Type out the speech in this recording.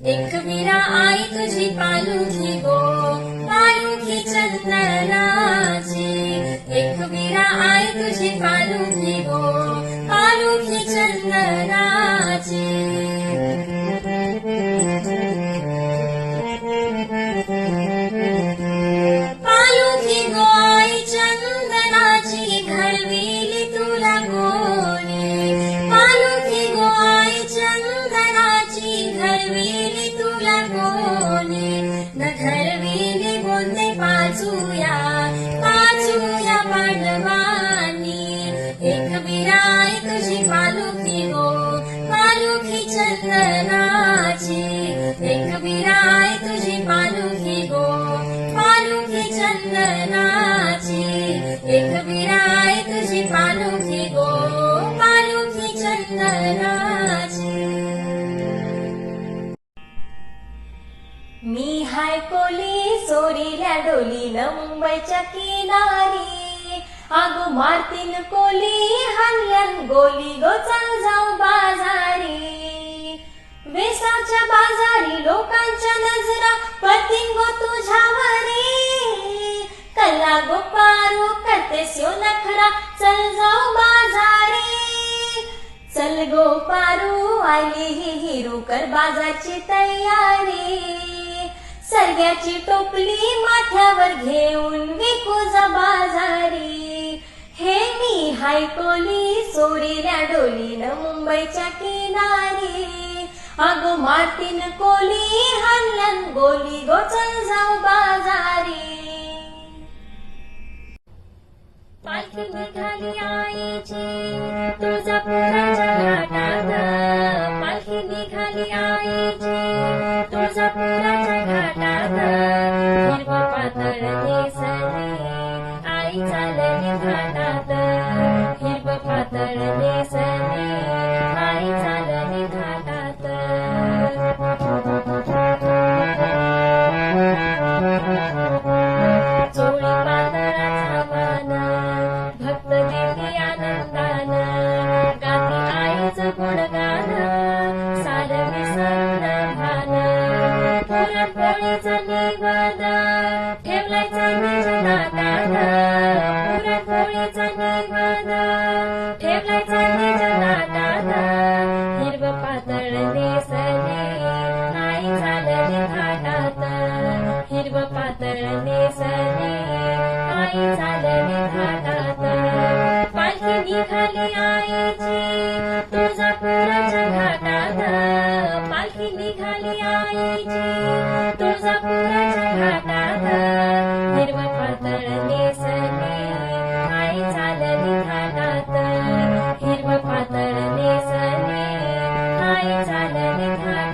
एकविरा आई तुझी पालुखी गो, पालुखी चंदनाची. एकविरा आई तुझी पालुखी गो, पालुखी चंदनाची. पालुखी गो आई चंदनाची, घडविली तुला कोणी. पालुखी गो आई चंदनाची, घडविली तुला कोणी. न घडविली बोलते पाचूया, पाचूया पांडवांनी. एकविरा आई तुझी पालुखी गो, पालुखी चंदनाची. एकविरा आई तुझी पालुखी गो, पालुखी चंदनाची. एकविरा आई तुझी पालुखी गो, पालुखी चंदनाची. मी हाय कोली सोरील्या डोलीनं मुंबईच्या किनारी. आगो मारतीन कोली हाणल्यान गोली गो, चल जाऊ बाजारी. वेसाच्या बाजारी लोकांच्या नजरा पडतीन गो तुझ्यावरी. कल्ला गो पारू करतेस यो नखरा, चल जाऊ बाजारी. चल गो पारू आली ही हिरू, कर बाजारची तयारी. सरग्याची टोपली माथ्यावर घेऊन विकू जा बाजारी. हे मी हाय कोली सोरील्या डोलीनं मुंबईच्या किनारी. अगो मारतीन कोली हाणल्यान गोली गो, चल जाऊ बाजारी. पालखी निघाली आईची तुळजापुराच्या घाटात. पालखी निघाली आईची तुळजापुराच्या घाटात. हिरवं पातळ नेसली आई चालली घाटात. हिरवं पातळ नेसली आई चालली घाटात. चोळी पांढराचा मान, भक्त दिली आनंदानं. गाती आईचं गुणगान, सारं विसरून भान. पुरणपोळीचं निवेद ठेवलाय चांदीच्या ताटात. पुरणपोळीचं निवेद ठेवलाय चांदीच्या ताटात. हिरवं पातळ नेसली आई चालली घाटात. हिरवं पातळ नेसली आई चालली घाटात. पालखी निघाली आईची तुळजापुराच्या घाटात. पालखी निघाली आईची तुळजापुराच्या घाटात. हिरवं पातळ नेसली आई चालली घाटात. हिरवं पातळ नेसली आई चालली घाटात.